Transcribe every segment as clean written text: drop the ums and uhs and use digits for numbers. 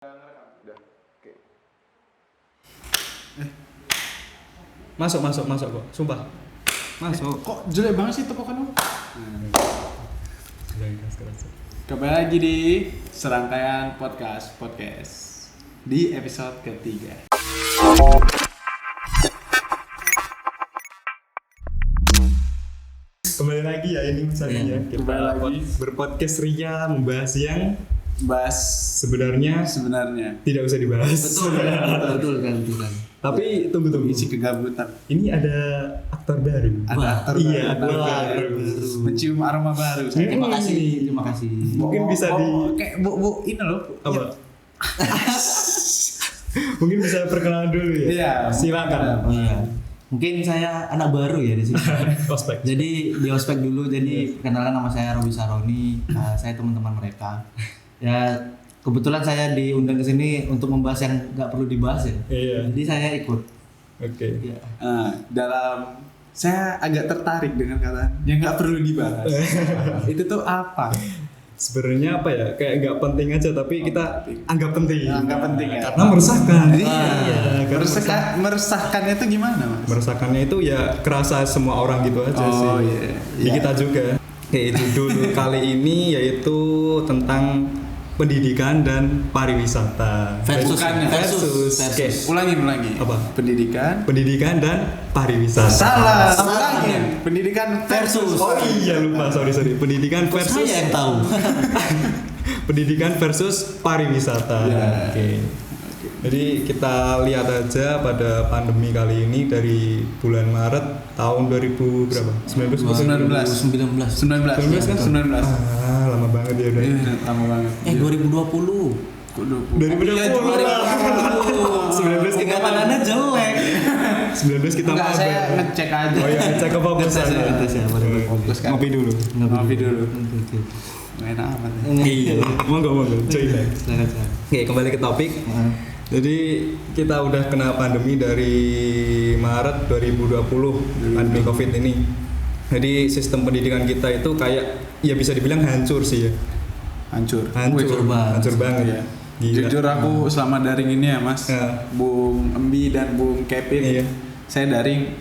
Udah. Oke. Masuk kok, sumpah. Masuk. Kok jelek banget sih tepokan lu? Keras. Kembali lagi di serangkaian podcast di episode ketiga. Kembali lagi ya ini misalnya kita kembali lagi. berpodcast ria membahas yang Sebenarnya tidak usah dibahas. Betul kan. Tapi tunggu. isi kegabutan. Ini ada aktor baru. Aktor baru. Mencium aroma baru. Terima kasih. Mungkin bisa kayak bu ini loh. apa? Mungkin bisa perkenalan dulu ya. Iya. Silakan. Iya. Mungkin saya anak baru ya di sini. Ospek. Jadi di ospek dulu. Jadi kenalan nama saya Robi Saroni. Saya teman-teman mereka. Ya kebetulan saya diundang ke sini untuk membahas yang nggak perlu dibahas ya. Iya. Jadi saya ikut. Oke. Ya. Saya agak tertarik dengan kata yang nggak perlu dibahas. Itu tuh apa? Sebenarnya apa ya? Kayak nggak penting aja tapi kita anggap penting. Anggap penting ya. Karena meresahkan. Meresahkannya itu gimana, Mas? Meresahkannya itu ya kerasa semua orang gitu aja sih. Oh iya. Di kita juga. Kayak judul kali ini yaitu tentang pendidikan dan pariwisata. Versus. Oke. Ulangi. Apa? Pendidikan dan pariwisata. Salah. Pendidikan Versus. Oh iya lupa, sorry. Pendidikan versus Saya yang tahu. pendidikan versus pariwisata. Ya. Oke. Jadi kita lihat aja pada pandemi kali ini dari bulan Maret tahun 2000 berapa? 19 kan? 19. Lama banget ya udah. Iya, lama banget. 2020. Kok 20? 19 kita Ingatannya jelek. 19 kita Enggak, mabar. saya ngecek aja. Oh iya, ngecek kefokusan. Ngetes ya, boleh. Fokus kan. Ngopi dulu. Ngopi dulu. Oke. Nggak enak amat. Iya, monggo. Cuy. Silakan. Oke, kembali ke topik. Jadi kita udah kena pandemi dari Maret 2020, pandemi Covid ini. Jadi sistem pendidikan kita itu kayak ya bisa dibilang hancur sih ya. Hancur Hancur banget. Iya. Gila. Jujur aku selama daring ini ya, Mas. Ya. Bung Embi dan Bung Kevin. Iya. Saya daring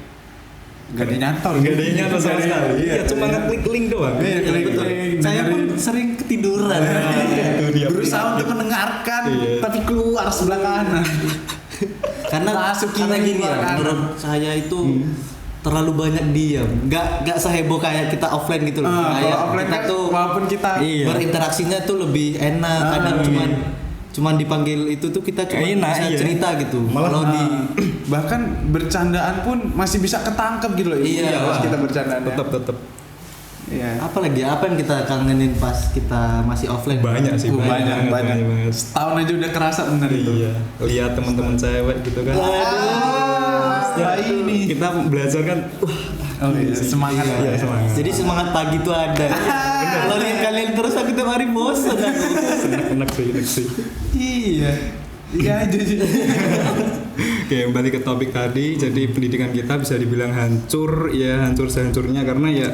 gak ada nyantol. Gak ada yang nyata sama sekali. Iya, Ya cuma ngeklik link doang. Iya, klik. Saya pun sering ketiduran. Itu dia. Berusaha untuk mendengarkan Iya. tapi keluar sebelah kanan. Karena Masuk gini keluar ya, kanan. menurut saya itu terlalu banyak diam. Nggak seheboh kayak kita offline gitu loh. Kalau Kayak offline kita kan tuh walaupun kita berinteraksinya tuh lebih enak. Kadang cuman dipanggil itu tuh kita cuma Enak, bisa iya. cerita gitu. Malah Kalau di bahkan bercandaan pun masih bisa ketangkep gitu loh. Iya. Pas kita bercandaan. Tetap. Iya. apalagi apa yang kita kangenin pas kita masih offline? Banyak sih, Banyak. banget. Setahun aja udah kerasa bener itu. Iya, lihat teman-teman cewek gitu kan. Ya, ini. Kita belajar kan, Oh iya, semangat. Iya, semangat. Jadi semangat pagi tuh ada. Kalau lihat kalian terus aku tiap hari bosan aku. enak sih. Iya. Iya aja sih. Oke, kembali ke topik tadi. Jadi pendidikan kita bisa dibilang hancur, ya hancur sehancurnya karena ya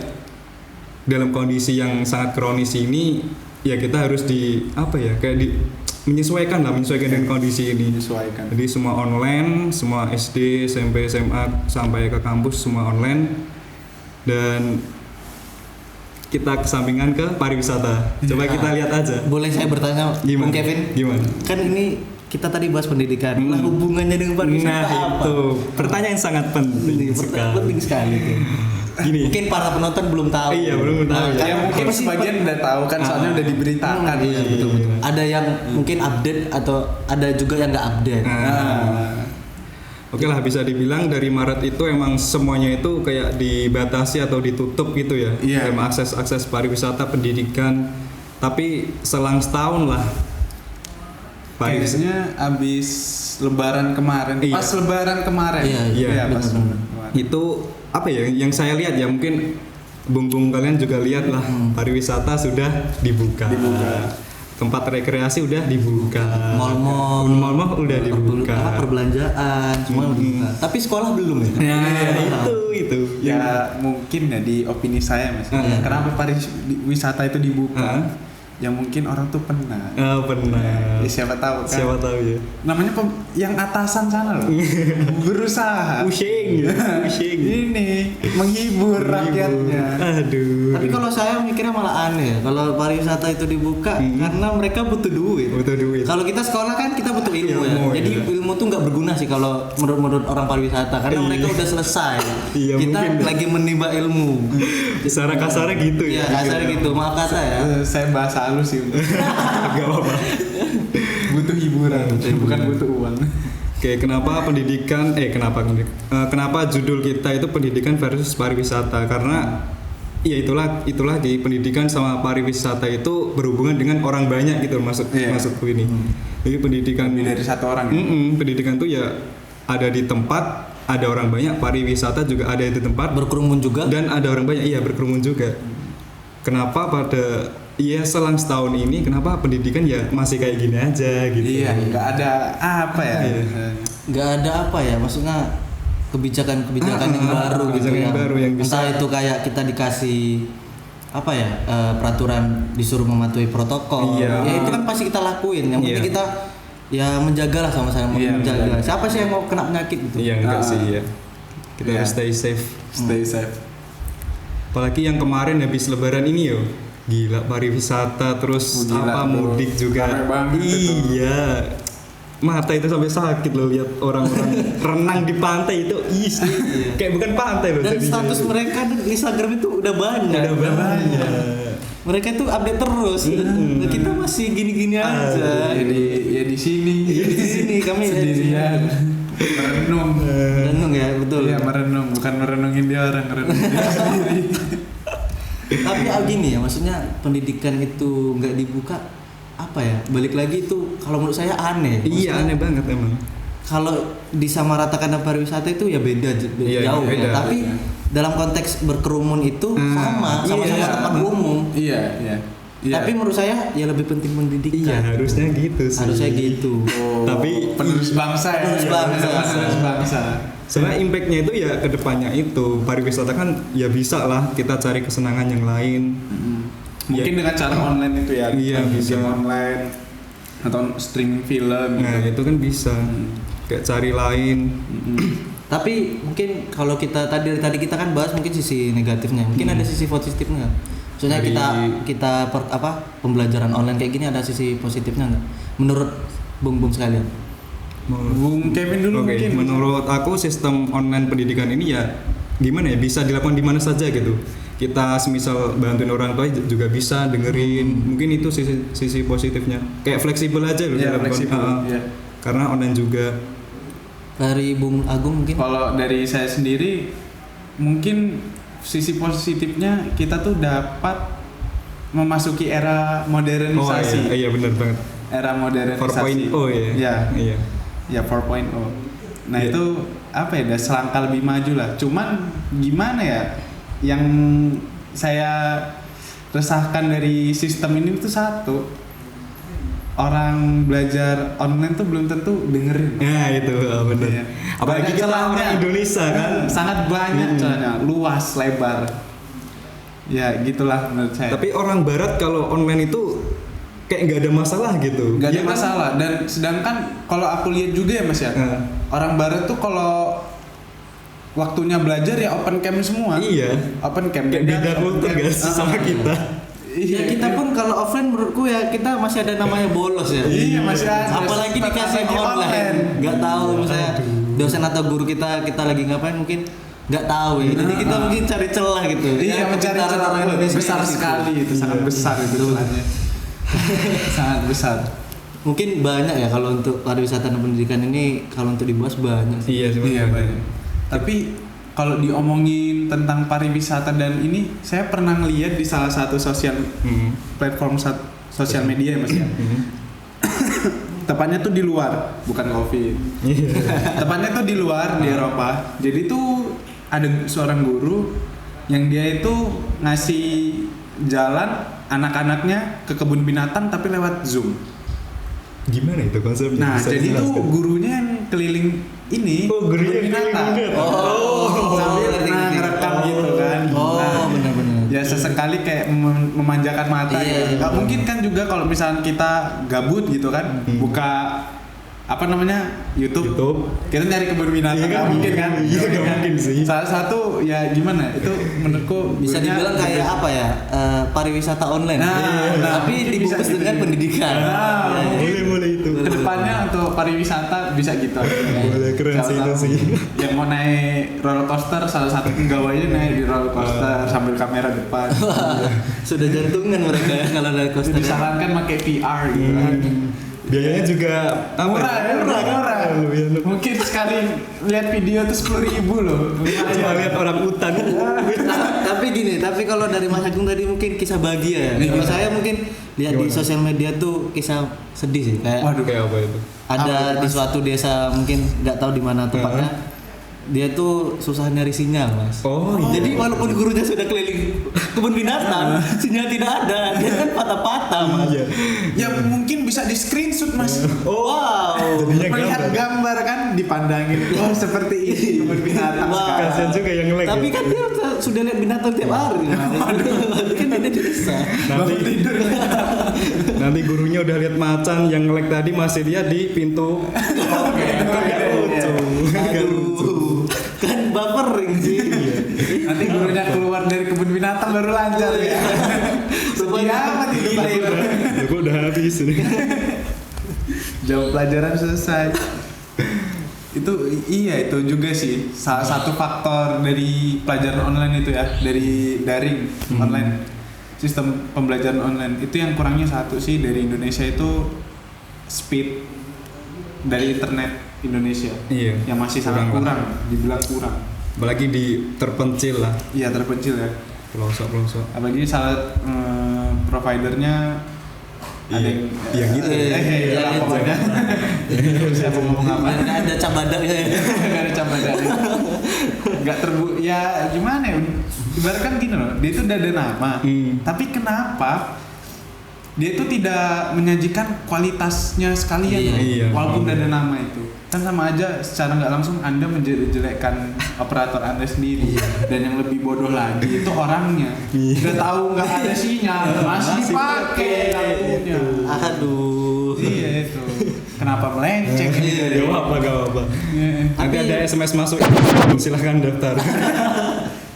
dalam kondisi yang sangat kronis ini ya kita harus menyesuaikan dengan kondisi ini. Menyesuaikan. Jadi semua online, semua SD, SMP, SMA sampai ke kampus semua online dan kita kesampingan ke pariwisata. Coba kita lihat aja. Boleh saya bertanya, Gimana? Bung Kevin? Gimana? Kan ini kita tadi bahas pendidikan. Nah, hubungannya dengan pariwisata Nah apa? itu pertanyaan sangat penting sekali. Penting sekali tuh. Gini. Mungkin para penonton belum tahu. Iya, belum tahu. Nah, Ya mungkin sebagian udah tahu kan soalnya udah diberitakan. Iya, betul. Ada yang mungkin update atau ada juga yang nggak update. Oke lah, bisa dibilang dari Maret itu emang semuanya itu kayak dibatasi atau ditutup gitu ya. Iya. Dalam akses pariwisata, pendidikan. Tapi selang setahun lah. Kayaknya abis Lebaran kemarin. Iya. Pas Lebaran kemarin. Iya, pas benar. Lebaran kemarin. Itu apa ya yang saya lihat ya, mungkin bung-bung kalian juga lihat lah, pariwisata sudah dibuka. Tempat rekreasi udah dibuka. Mall-mall udah dibuka. Perbelanjaan semua udah dibuka. Tapi sekolah belum ya? Itu. Ya mungkin ya di opini saya Mas. Kenapa pariwisata itu dibuka? yang mungkin orang tuh pernah. Pernah. Ya, siapa tahu kan. Siapa tahu ya. Namanya yang atasan sana loh. Berusaha. Pusing. Ini menghibur rakyatnya. Aduh. Tapi kalau saya mikirnya malah aneh ya, kalau pariwisata itu dibuka karena mereka butuh duit. Kalau kita sekolah kan kita butuh ilmu ya. Ilmu, Jadi ilmu tuh nggak berguna sih kalau menurut orang pariwisata karena mereka udah selesai. Iya, Kita mungkin. lagi menimba ilmu. Secara kasarnya gitu Iya, ya. kasar gitu. Maaf kata ya. Saya bahasa halus sih. Gak apa-apa. Butuh hiburan, bukan butuh uang. Oke, kenapa kenapa judul kita itu pendidikan versus pariwisata? Karena ya itulah di pendidikan sama pariwisata itu berhubungan dengan orang banyak gitu maksudku ini. Jadi pendidikan Lebih dari satu orang ya. pendidikan tuh ya ada di tempat, ada orang banyak, pariwisata juga ada di tempat Berkerumun juga. dan ada orang banyak, iya berkerumun juga. Kenapa selang setahun ini kenapa pendidikan ya masih kayak gini aja gitu? Iya, nggak ada apa ya. Nggak ada apa ya, maksudnya kebijakan-kebijakan yang baru gitu kebijakan yang baru yang bisa- entah itu kayak kita dikasih apa ya, peraturan disuruh mematuhi protokol. Iya. Ya itu kan pasti kita lakuin. Yang penting Iya. kita ya menjagalah sama-sama Iya, menjaga. benar. Siapa sih yang mau kena penyakit gitu? Iya enggak Ah. sih ya. Kita Iya. harus stay safe. Stay safe. Apalagi yang kemarin habis lebaran ini yo. Gila pariwisata terus Oh, gila, mudik tuh. juga. Rame banget itu. Iya. Mata itu sampai sakit loh lihat orang-orang renang di pantai itu. Kayak bukan pantai loh Dan jadinya. status mereka di Instagram itu udah banyak. Udah banyak. Mereka itu update terus. Nah, kita masih gini-gini aja. Ya di sini. Di sini kami sendirian. Merenung. Renung ya, betul. Iya, merenung, bukan merenungin dia orang, merenungin dia sendiri. Tapi gini ya, maksudnya pendidikan itu nggak dibuka apa ya? Balik lagi itu kalau menurut saya aneh. Iya Maksudnya, aneh banget emang. Kalau disamaratakan dengan pariwisata itu ya beda Iya, jauh beda. ya. Tapi dalam konteks berkerumun itu sama-sama Iya. tempat umum. Iya. Tapi menurut saya ya lebih penting pendidikan. Iya harusnya gitu sih. Harusnya gitu. Oh, Tapi- penerus bangsa ya. Penerus bangsa. Penerus bangsa. Soalnya impactnya itu ya ke depannya itu pariwisata kan ya bisa lah kita cari kesenangan yang lain. Mungkin dengan cara online itu ya. Iya, bisa. Game online atau streaming film Nah gitu. itu kan bisa kayak cari lain. Tapi mungkin kalau tadi kita kan bahas mungkin sisi negatifnya. Mungkin ada sisi positifnya. Maksudnya kita pembelajaran online kayak gini ada sisi positifnya nggak? Menurut Bung sekalian? Bung Kevin dulu Oke, mungkin. menurut aku sistem online pendidikan ini ya gimana ya bisa dilakukan di mana saja gitu. Kita semisal bantuin orang tua juga bisa dengerin. Mungkin itu sisi positifnya. Kayak fleksibel aja loh Iya, dalam fleksibel. Iya. karena online juga. Dari Bung Agung mungkin? Kalau dari saya sendiri mungkin sisi positifnya kita tuh dapat memasuki era modernisasi. Iya benar banget. Era modernisasi. 4.0 ya. Iya. Ya 4.0. Nah Iya. itu apa ya? Udah selangkah lebih maju lah. Cuman gimana ya? Yang saya resahkan dari sistem ini tuh satu. Orang belajar online tuh belum tentu dengerin. Nah itu benar. Iya. Apalagi Banyak kita celahnya. orang Indonesia kan. Sangat banyak celahnya, luas, lebar. Ya gitulah menurut saya. Tapi orang barat kalau online itu kayak nggak ada masalah gitu. Gak ada Iya kan? masalah. Dan sedangkan kalau aku lihat juga ya Mas ya, orang barat tuh kalau waktunya belajar ya open cam semua. Iya. Open cam. Kayak beda kultur guys sama kita. Ya kita pun kalau offline menurutku ya kita masih ada namanya bolos ya. Iya, masih ada. Apalagi dikasih Apalagi online. online. Nggak tahu misalnya dosen atau guru kita lagi ngapain mungkin nggak tahu ya. Jadi kita mungkin cari celah gitu. Iya, Ya, mencari kepintaran celah orang Indonesia besar gitu. sekali itu, sangat besar itu celahnya. Sangat besar. Mungkin banyak ya kalau untuk pariwisata dan pendidikan ini kalau untuk dibahas banyak sih. Iya sih. Iya banyak. Tapi kalau diomongin tentang pariwisata dan ini, saya pernah ngeliat di salah satu platform sosial media ya Mas ya. Tepatnya tuh di luar, bukan COVID. Tepatnya tuh di luar di Eropa. Jadi tuh ada seorang guru yang dia itu ngasih jalan anak-anaknya ke kebun binatang tapi lewat Zoom. Gimana itu konsepnya? Nah, Bisa jadi tuh dijelaskan? gurunya yang keliling ini Oh, gurunya yang keliling binatang. sambil ngerti. ngerekam gitu kan. Oh, Nah, benar-benar. ya sesekali kayak memanjakan mata gitu. Gak mungkin kan juga kalau misalnya kita gabut gitu kan, buka apa namanya YouTube. Kita nyari kebun binatang, nggak mungkin kan? Iya, nggak mungkin sih. Salah satu ya gimana? Itu menurutku bisa dibilang kayak apa ya, pariwisata online. Tapi dibungkus dengan pendidikan. Boleh itu. Kedepannya untuk pariwisata bisa gitu. Boleh, keren sih itu sih. Yang mau naik roller coaster, salah satu pegawainya naik di roller coaster sambil kamera depan. Sudah jantungan mereka ya kalau naik coaster. Disarankan pakai VR gitu kan. Biayanya juga murah. Mungkin sekali lihat video tuh 10.000 loh. Cuma lihat orang hutan. Tapi gini, kalau dari Mas Agung tadi mungkin kisah bahagia ya. Kalau saya mungkin lihat di sosial media tuh kisah sedih sih, kayak Kayak apa itu? ada di suatu desa, mungkin nggak tahu di mana tempatnya. Dia tuh susah nyari sinyal, Mas. Jadi walaupun gurunya sudah keliling kebun binatang, sinyal tidak ada. Dia kan patah-patah, Mas. Ya mungkin bisa di screenshot Mas. Wow. Melihat gambar kan dipandangin. Oh seperti ini kebun binatang sekarang. Kasian juga yang nge-lag. Tapi kan dia sudah lihat binatang tiap hari. Kan dia di desa. Nanti gurunya udah lihat macan yang nge-lag tadi, masih lihat di pintu. Kan bapering sih. Nanti gurunya keluar dari kebun binatang baru lancar ya. Seperti amat itu Gue udah habis nih. Jam pelajaran selesai. Itu itu juga sih salah satu faktor dari pelajaran online itu ya, dari daring online, sistem pembelajaran online itu yang kurangnya satu sih dari Indonesia itu speed dari internet Indonesia. Yang masih sangat kurang, dibilang kurang. Apalagi di terpencil lah. Iya, terpencil ya. Pelosok. Apalagi salah providernya ada yang gitu. Pokoknya. Siapa ngomong apa? Nggak ada cabadanya. Nggak ada cabadanya. Nggak ya gimana ya? Ibaratkan gini loh, dia itu udah ada nama. Tapi kenapa dia itu tidak menyajikan kualitasnya sekalian, walaupun udah ada nama itu? Kan sama aja, secara nggak langsung Anda menjelek-jelekkan operator Anda sendiri. Dan yang lebih bodoh lagi itu orangnya. Udah tahu nggak ada sinyal, masih dipakai lampunya. Aduh. Iya itu. Kenapa melenceng? Gak apa-apa. Nanti ada SMS masuk, silahkan daftar.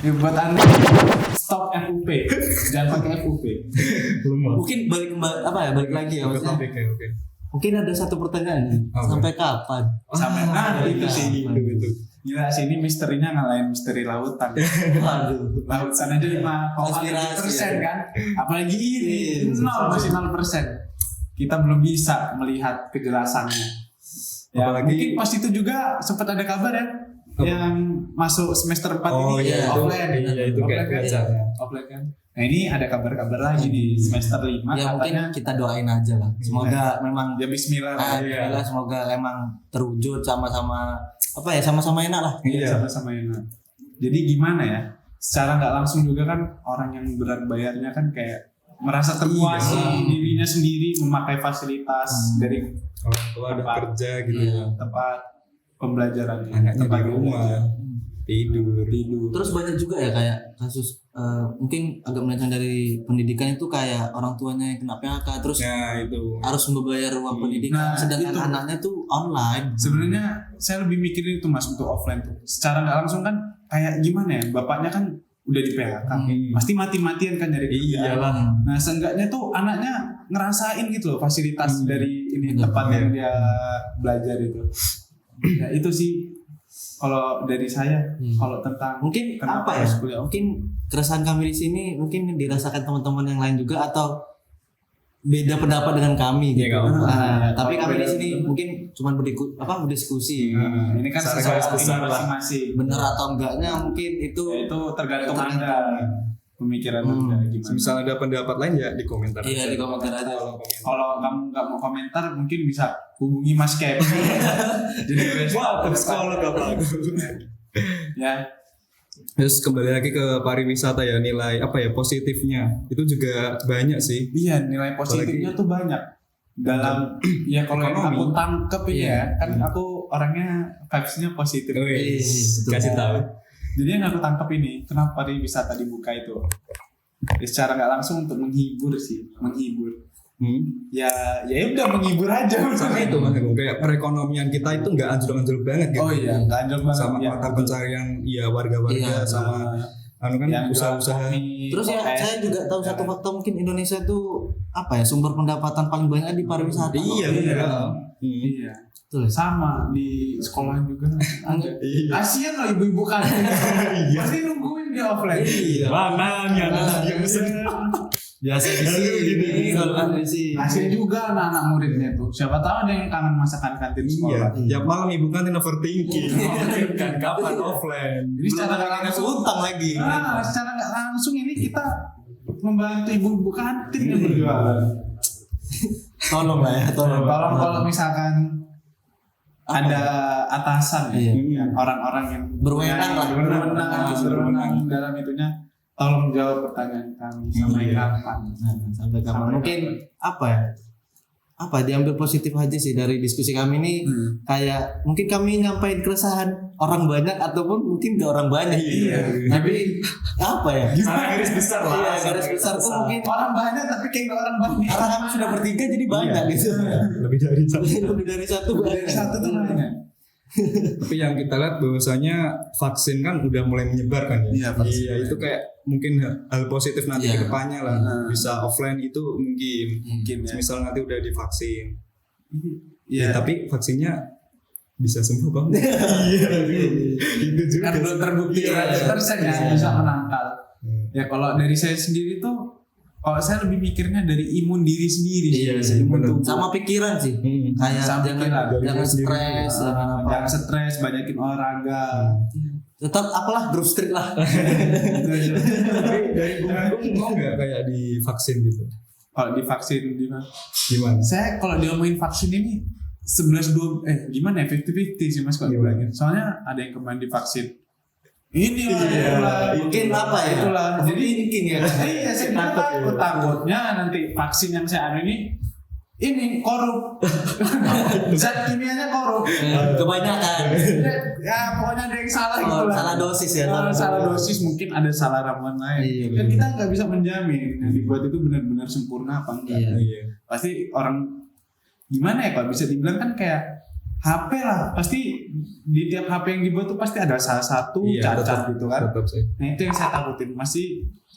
Ya, buat Anda stop FUP, jangan pakai FUP. Mungkin balik lagi ya Mas. Oke. Mungkin ada satu pertanyaan nih. Sampai kapan? Sampai itu sih itu. Gila sih, ini misterinya ngalahin misteri lautan. Waduh. Lautan aja 5,5% kan. Apalagi ini 0,0%. Kita belum bisa melihat kejelasannya. Ya, mungkin pas itu juga sempat ada kabar ya. Yang masuk semester 4 ini offline. Iya, itu kayak offline kan. Nah ini ada kabar-kabar lagi di semester 5 ya, katanya. mungkin kita doain aja lah. Semoga memang ya bismillah. Bismillah, semoga emang terwujud sama-sama sama-sama enak lah. Iya, sama-sama enak. Jadi gimana ya? Secara nggak langsung juga kan orang yang berat bayarnya kan kayak merasa terpuasi dirinya sendiri memakai fasilitas dari orang tua ada kerja gitu ya. Tempat pembelajarannya, anaknya tempat di rumah tidur. Terus banyak juga ya kayak kasus mungkin agak melenceng dari pendidikan itu kayak orang tuanya yang kena PHK terus harus membayar uang pendidikan sedangkan itu, anaknya tuh online. Sebenarnya saya lebih mikirin itu Mas untuk offline tuh. Secara nggak langsung kan kayak gimana ya? Bapaknya kan udah di PHK, pasti mati-matian kan nyari kerjaan. Nah, seenggaknya tuh anaknya ngerasain gitu loh fasilitas dari ini tempat yang dia belajar itu. Ya itu sih kalau dari saya kalau tentang mungkin apa ya? Mungkin keresahan kami di sini mungkin dirasakan teman-teman yang lain juga atau beda pendapat dengan kami gitu. Tapi kami di sini mungkin cuma berdiskusi. Ini kan sesuai masing-masing. Benar atau enggaknya mungkin itu tergantung Anda. Pemikiran Anda gimana? Misalnya ada pendapat lain ya di komentar. Iya, di komentar aja. Kalau kamu nggak mau komentar mungkin bisa hubungi Mas Kevin. Jadi psikolog apa? Ya. Terus kembali lagi ke pariwisata ya, nilai positifnya itu juga banyak sih. Iya, nilai positifnya tuh banyak dalam ya kalau yang aku tangkep ini ya kan aku orangnya vibes-nya positif. Kasih tahu. Jadi yang aku tangkep ini kenapa pariwisata dibuka itu Ya, secara nggak langsung untuk menghibur. Ya udah menghibur aja. Sama itu Mas Agung, kayak perekonomian kita itu nggak anjlok-anjlok banget gitu. Oh iya, nggak anjlok banget. Sama mata pencarian ya warga-warga sama kan yang usaha-usaha. Terus ya saya juga tahu satu fakta, mungkin Indonesia tuh apa ya, sumber pendapatan paling banyak di pariwisata. Iya. Tuh, sama di sekolah juga ada. Kasian loh ibu-ibu kantin. Pasti nungguin di offline. Mana yang Biasa di sini kalau ada sih. Kasian juga anak-anak muridnya tuh. Siapa tahu ada yang kangen masakan kantin sekolah. Tiap malam ibu kantin overthinking. Kan kapan offline? Jadi secara nggak langsung utang lagi. Secara nggak langsung ini kita membantu ibu-ibu kantin yang berjualan. Tolong lah ya, tolong. Kalau misalkan ada atasan orang-orang yang berwenang dalam itunya, tolong jawab pertanyaan kami sampai kapan. Sampai kapan? Mungkin diambil positif aja sih dari diskusi kami ini. Kayak mungkin kami nyampain keresahan orang banyak ataupun mungkin gak orang banyak. Tapi apa ya? Garis besar lah. Iya, garis besar tuh mungkin orang banyak tapi kayak gak orang banyak. karena kami sudah bertiga jadi banyak gitu. Lebih dari satu banyak. Satu tuh banyak. Tapi yang kita lihat bahwasanya vaksin kan udah mulai menyebar kan ya. Iya, itu kayak mungkin hal positif nanti ke depannya lah. Bisa offline itu mungkin ya. Misal nanti udah divaksin. Iya, tapi vaksinnya bisa sembuh Bang. Itu juga. Kan belum terbukti 100% ya bisa menangkal. Ya kalau dari saya sendiri tuh, kalau saya lebih mikirnya dari imun diri sendiri. Imun tubuh. Sama pikiran sih. Kayak jangan stres, jangan stres, banyakin olahraga. Tetap apalah grup street lah. Dari Bung Agung mau nggak kayak divaksin gitu? Kalau divaksin gimana? Saya kalau diomongin vaksin ini 11-2 gimana ya, 50-50 sih Mas kalau dibilangin. Soalnya ada yang kemarin divaksin. Itulah mungkin apa ya? Itulah. Jadi thinking ya. Iya, saya takutnya nanti vaksin yang saya anu ini korup. Zat kimianya korup. Kebanyakan. Ya pokoknya ada yang salah gitu lah. Salah dosis ya. Salah dosis, mungkin ada salah ramuan lain. Kan kita nggak bisa menjamin yang dibuat itu benar-benar sempurna apa enggak. Pasti orang gimana ya, kalau bisa dibilang kan kayak HP lah, pasti di tiap HP yang dibuat tuh pasti ada salah satu cacat gitu kan. Nah itu yang saya takutin,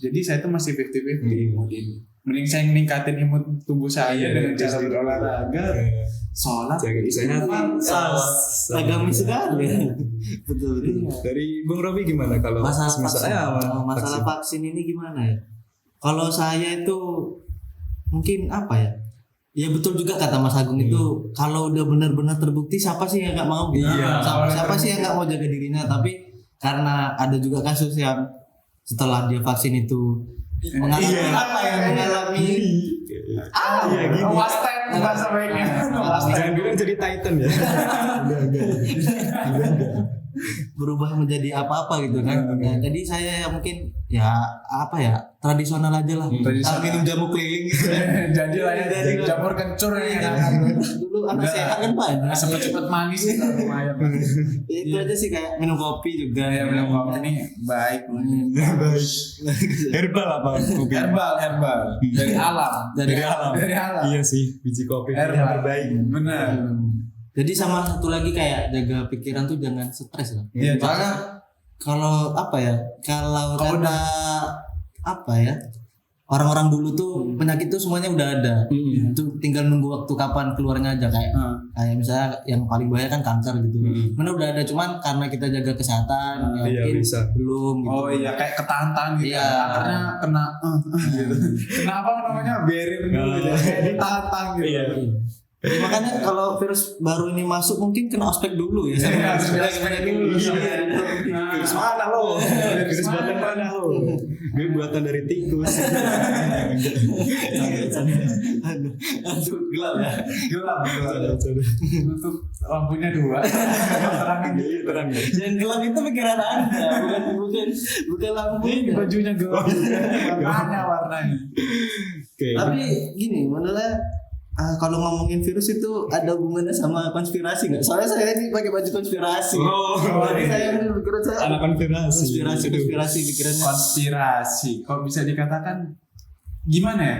jadi saya tuh masih 50-50 mending saya meningkatin imun tubuh saya dengan cara berolahraga, sholat, jaga kesehatan, agamis sekali. Betul. Dari Bung Robi gimana kalau masalah vaksin ini gimana ya? Kalau saya itu mungkin apa ya? Ya betul juga kata Mas Agung itu, kalau udah benar-benar terbukti siapa sih yang nggak mau gitu? Siapa sih yang nggak mau jaga dirinya? Tapi karena ada juga kasus yang setelah dia vaksin itu mengalami wasted bahasa baiknya. Jangan bilang jadi Titan ya. Berubah menjadi apa-apa gitu kan. Nah, jadi saya mungkin ya apa ya, tradisional aja lah. Minum jamu keliling gitu. Jadi lah ya, jamur kencur ya. Dulu anak sehat kan banyak. Cepet-cepet manis gitu lumayan. Itu aja sih, kayak minum kopi juga. Ya minum kopi ini baik. Herbal apa kopi? Herbal. Dari alam. Dari alam. Iya sih, biji kopi yang terbaik. Benar. Jadi sama satu lagi kayak jaga pikiran tuh jangan stres lah. Iya. Karena kalau apa ya? Kalau kata apa ya? Orang-orang dulu tuh penyakit tuh semuanya udah ada. Itu tinggal nunggu waktu kapan keluarnya aja, kayak misalnya yang paling bahaya kan kanker gitu. Mana udah ada, cuman karena kita jaga kesehatan mungkin belum gitu. Oh iya, kayak ketahan-tahan gitu. Iya. Karena kena gitu. Kenapa namanya barrier gitu. Ditahan gitu. Iya. Jadi makanya kalau virus baru ini masuk mungkin kena ospek dulu ya. Ospek dulu. Virus mana lo? Virus buatan mana lo? Gue buatan dari tikus. Aduh, gelap ya. Gelap. Untuk lampunya 2. Terang. Yang gelap itu pikiran Anda, bukan lampu. Ini bajunya gelap. Warnanya. Tapi gini, menurut kalau ngomongin virus itu ada hubungannya sama konspirasi nggak? Soalnya saya ini pakai baju konspirasi. Jadi saya pikiran saya anak konspirasi. Konspirasi pikirannya. Konspirasi. Kok bisa dikatakan gimana ya?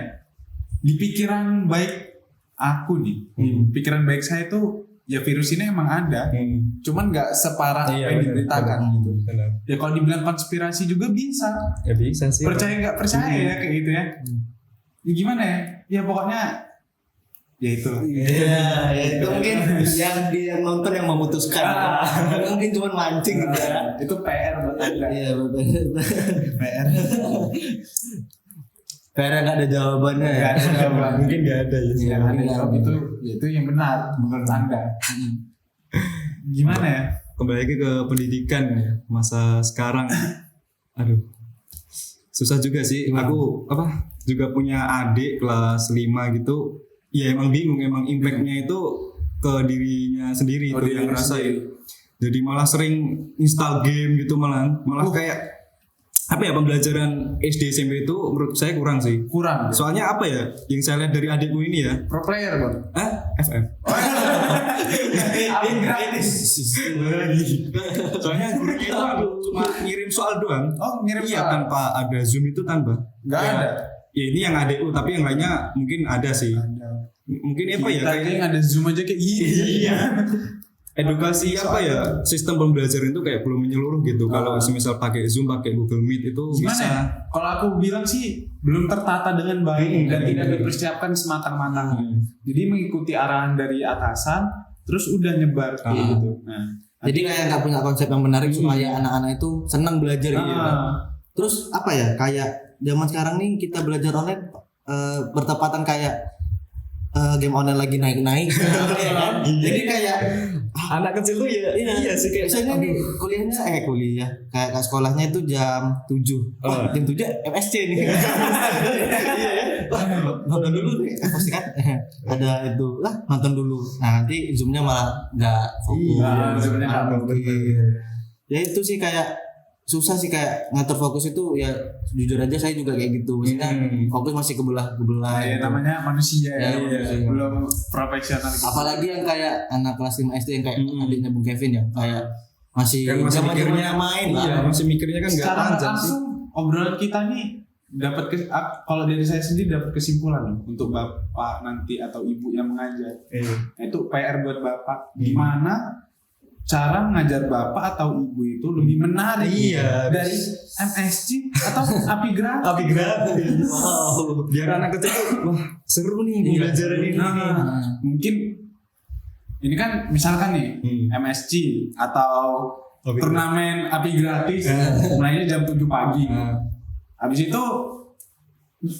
Di pikiran baik aku nih, di pikiran baik saya tuh ya virus ini emang ada, cuman nggak separah apa yang diberitakan gitu. Benar. Ya kalau dibilang konspirasi juga bisa. Ya bisa sih. Percaya nggak percaya ya kayak gitu ya. Ya gimana ya? Ya pokoknya ya itu. Iya, ya itu mungkin yang dia nonton yang memutuskan. Mungkin cuma mancing gitu ya. Itu PR buat Anda. Iya betul. PR. PR nggak ada jawabannya. Nggak ada jawaban. Mungkin nggak ada ya. Yang ada jawab itu yang benar menurut Anda. Gimana ya? Kembali lagi ke pendidikan ya, masa sekarang. Aduh. Susah juga sih. Aku juga punya adik kelas 5 gitu. Ya emang bingung, emang impact-nya itu ke dirinya sendiri itu yang ngerasain. Jadi malah sering install game gitu malah kayak apa ya, pembelajaran SD SMP itu menurut saya kurang sih. Kurang. Soalnya apa ya, yang saya lihat dari adikku ini ya. Pro player Bang. FF. Soalnya gurunya itu cuma ngirim soal doang. Oh, ngirim iya, soal. tanpa ada Zoom itu tanpa. Nggak ada. Ya ini yang adikku, tapi yang lainnya mungkin ada sih. Mungkin apa ya, kayak yang ada Zoom aja kayak iya. Edukasi apa ya, sistem pembelajaran itu kayak belum menyeluruh gitu. Kalau semisal pakai Zoom, pakai Google Meet itu gimana bisa. ya? Kalau aku bilang sih belum tertata dengan baik dan tidak dipersiapkan sematang-matang. Jadi mengikuti arahan dari atasan, terus udah nyebar kayak gitu. Nah, Jadi kayak nggak punya konsep yang menarik supaya anak-anak itu senang belajar gitu kan. Terus apa ya, kayak zaman sekarang nih kita belajar online bertepatan kayak game online lagi naik-naik ya kan. Jadi kayak Anak kecil tuh ya iya sih kayak misalnya nih kuliah kayak sekolahnya itu jam 7. Jam 7 MSC nih. Nonton dulu nih pasti kan ada itu lah, nonton dulu. Nah nanti Zoom-nya malah nggak fokus. Zoom-nya nggak fokus. Ya itu sih kayak susah sih, kayak ngatur fokus itu ya jujur aja saya juga kayak gitu. Maksudnya fokus masih kebelah. ya namanya manusia ya, manusia. Belum profesional gitu. Apalagi yang kayak anak kelas 5 SD yang kayak adiknya Bung Kevin ya, kayak masih mikirnya main iya, lah. masih mikirnya kan nggak Secara panjang sih. langsung obrolan kita nih dapat kalau dari saya sendiri dapat kesimpulan nih, untuk bapak nanti atau ibu yang mengajar. Itu PR buat bapak, gimana cara mengajar bapak atau ibu itu lebih menarik dari MSC atau API gratis. Wow. Biar anak kecil tuh wah seru nih pembelajaran ini. Mungkin ini kan misalkan nih MSC atau turnamen API gratis mulainya jam 7 pagi. Habis itu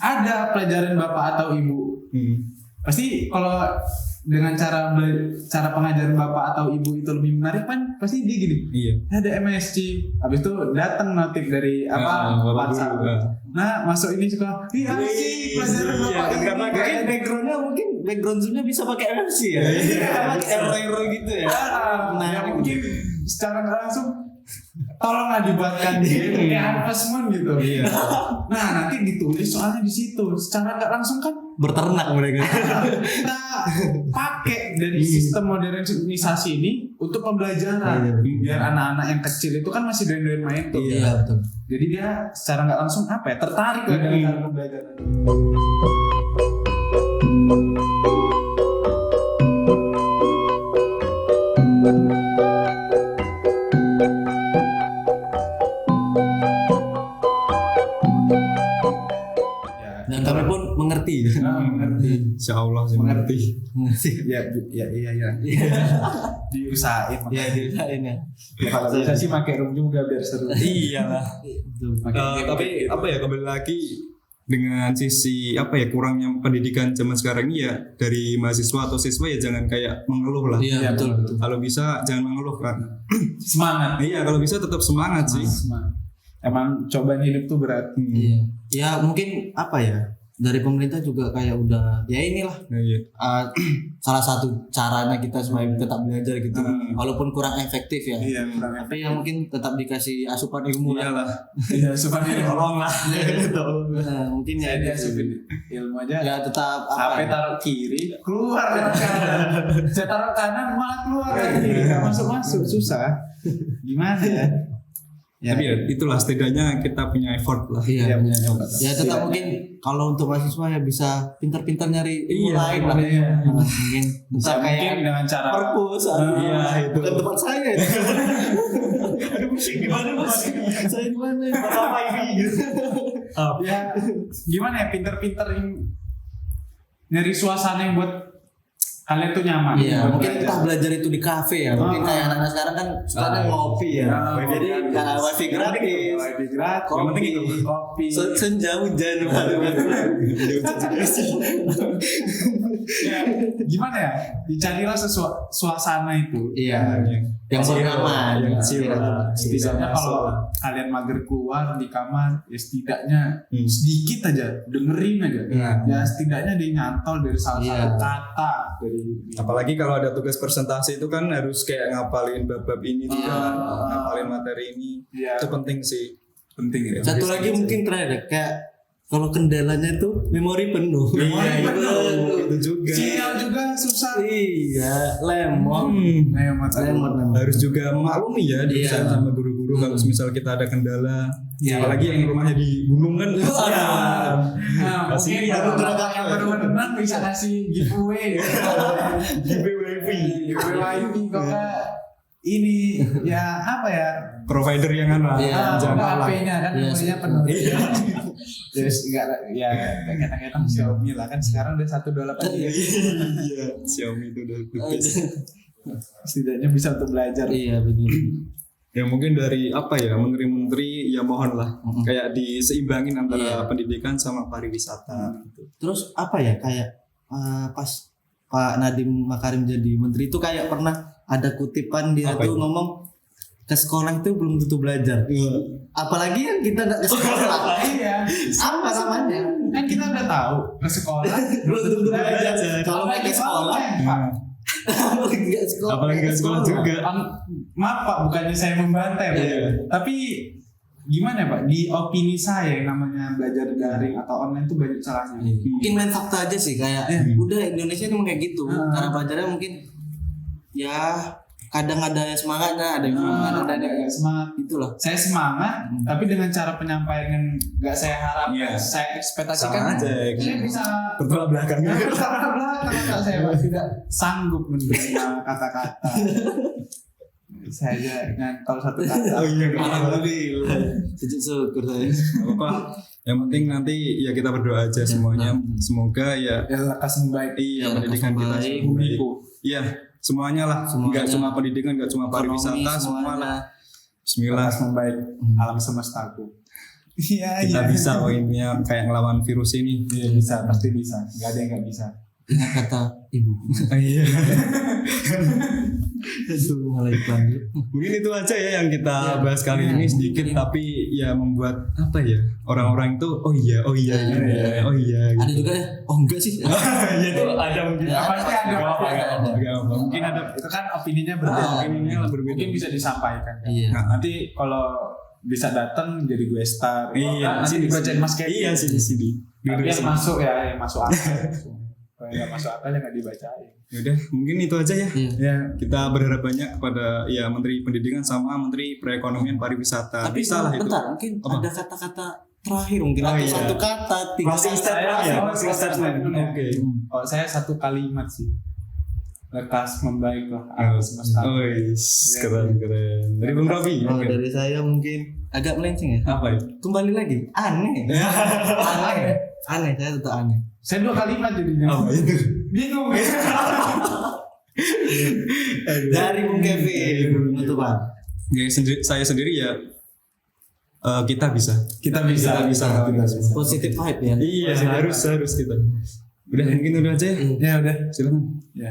ada pelajaran bapak atau ibu. Pasti kalau dengan cara pengajaran bapak atau ibu itu lebih menarik kan, pasti dia gini. Iya. Ada MSC, habis itu datang notif dari WhatsApp. Nah, masuk ini suka, asik pelajaran bapak ini. Mungkin backgroundnya background Zoom-nya bisa pakai MSC ya. Pakai error gitu ya. Nah, mungkin secara nggak langsung tolonglah dibuatkan kayak advertisement gitu. Iya. Nah, nanti ditulis soalnya di situ. Secara nggak langsung kan berternak mereka. Kita pakai dari sistem modernisasi ini untuk pembelajaran. Biar anak-anak yang kecil itu kan masih doyan-doyan main tuh. Iya, betul. Jadi dia secara nggak langsung tertarik lah dengan cara pembelajaran. Dan kami pun mengerti. Insya Allah sih mengerti. Iya. Diusahain. Ya diusahain ya. Kalau bisa sih pakai room juga biar seru. Iyalah. Tapi apa ya, kembali lagi dengan sisi apa ya, kurangnya pendidikan zaman sekarang ini ya, dari mahasiswa atau siswa ya jangan kayak mengeluh lah. Iya, betul. Kalau bisa jangan mengeluh kan. Semangat. Iya, kalau bisa tetap semangat sih. Semangat. Emang cobaan hidup tuh berat. Iya. Ya mungkin apa ya? dari pemerintah juga kayak udah ya inilah Iya. salah satu caranya kita supaya tetap belajar gitu, walaupun kurang efektif ya. Iya, kurang Tapi yang mungkin tetap dikasih asupan ilmu lah. Iyalah. Iya, supaya tolong lah. Nah, mungkin ya Saya gitu. diasupin ilmu aja. Ya tetap HP taruh kiri, keluar lewat kanan. Saya taruh kanan malah keluar lagi, nggak masuk susah. Gimana ya? Tapi ya itulah setidaknya kita punya effort lah. Iya, punya benar. effort. Ya tetap mungkin kalau untuk mahasiswa ya bisa pintar-pintar nyari ilmu lain lah. iya. Nah, mungkin Bisa entah mungkin kayak dengan cara perpus, Iya, itu. bukan tempat saya. Aduh, pusing gimana mas? Saya di mana? Apa ini? ya gimana ya, pinter-pinter nyari suasana yang buat kalian tuh nyaman. Iya, buat mungkin belajar. entah belajar itu di kafe ya. Mungkin kayak anak-anak sekarang kan sukanya ngopi ya. Jadi wifi gratis. Wifi gratis. Yang penting itu. Kopi. Senja hujan Ya, gimana ya? Dicarilah suasana itu. Iya. Yang bernyaman. Setidaknya kalau kalian mager keluar di kamar, ya setidaknya sedikit aja dengerin aja. Ya setidaknya dia nyantol dari salah satu kata dari. Apalagi kalau ada tugas presentasi itu kan harus kayak ngapalin bab-bab ini juga, ngapalin materi ini. Iya. Itu penting sih. Penting ya. Satu lagi mungkin terakhir kayak kalau kendalanya tuh memori penuh. Memori penuh. Itu juga. Sinyal juga susah. Iya, lemot. Lemot. Harus juga memaklumi ya dosen sama guru-guru kalau misal kita ada kendala. Apalagi yang rumahnya di gunung kan. Nah, mungkin yang benar-benar bisa kasih giveaway. Giveaway wifi kok nggak ini ya apa ya, Provider yang kan jangan HP-nya kan semuanya penuh. Terus enggak ya kadang-kadang Xiaomi lah kan sekarang udah $1 aja. Iya, Xiaomi itu udah best. Setidaknya bisa untuk belajar. Iya benar. Ya mungkin dari apa ya, menteri-menteri ya mohon lah kayak diseimbangin antara pendidikan sama pariwisata gitu. Terus apa ya kayak pas Pak Nadiem Makarim jadi menteri itu kayak pernah ada kutipan dia Apa tuh itu? ngomong ke sekolah itu belum tentu belajar. Apalagi kan kita nggak ke sekolah. Iya. Apa namanya? Kan kita udah tahu ke sekolah Belum tentu belajar. Kalau nggak ke sekolah, Apalagi nggak sekolah juga. Maaf Pak, bukannya saya membantai Pak. Tapi gimana Pak? Di opini saya yang namanya belajar daring atau online itu banyak salahnya. Mungkin main fakta aja sih kayak udah Indonesia emang kayak gitu. Cara belajarnya mungkin ya kadang ada yang semangatnya, ada yang semangat, ada yang nggak semangat. Itulah. Saya semangat, tapi dengan cara penyampaian yang nggak saya harapkan, saya ekspektasikan, saya bisa bertolak belakang. bertolak belakang. Saya tidak sanggup menerima kata-kata. Saya aja nyantol satu kata. Alhamdulillah. Sujud syukur saya. Apa? Yang penting nanti ya kita berdoa aja semuanya. Semoga ya lekas membaik. Iya, pendidikan kita baik. baik. Iya, semuanya lah. Enggak cuma pendidikan, enggak cuma pariwisata, semua lah. Bismillah. Lekas membaik alam semestaku. Iya, Kita bisa intinya kayak ngelawan virus ini. Iya bisa, pasti bisa. Gak ada yang nggak bisa. Ingat kata ibu. Iya. Itu malah iklan. Mungkin itu aja ya yang kita bahas kali ini sedikit, tapi ya membuat apa ya, orang-orang itu oh iya Ada juga ya? Oh enggak sih. ya itu ada mungkin Pasti ada. mungkin ada Itu kan opininya berbeda. opininya berbeda. Mungkin bisa disampaikan. Kan? Iya. Nah, nanti kalau bisa datang jadi gue star. Iya, nanti dibacain Mas Kevin. Iya sini. Tapi yang masuk ya, yang masuk akal. Kalau yang masuk akal ya nggak dibacain. Udah, mungkin itu aja ya. Iya. Kita berharap banyak kepada ya Menteri Pendidikan sama Menteri Perekonomian Pariwisata. Tapi bisa lah itu. bentar, mungkin Apa? ada kata-kata terakhir mungkin atau satu kata tiga Closing kata. statement ya, Saya- closing statement. Oke. Oh, saya satu kalimat sih. Lekas membaiklah alam semesta. Oh, keren. Dari Bung Robi. Oh, dari saya mungkin agak melenceng ya. Apa itu? Kembali lagi, aneh. Aneh, saya tetap aneh. Saya 2 kalimat jadinya. Apa itu? Bingung. Dari Bung Kevin, penutupan. Ya, saya sendiri ya kita bisa. Kita bisa. Positive vibe ya. Iya, harus kita. Udah mungkin udah aja ya. Ya udah. Silakan. Ya.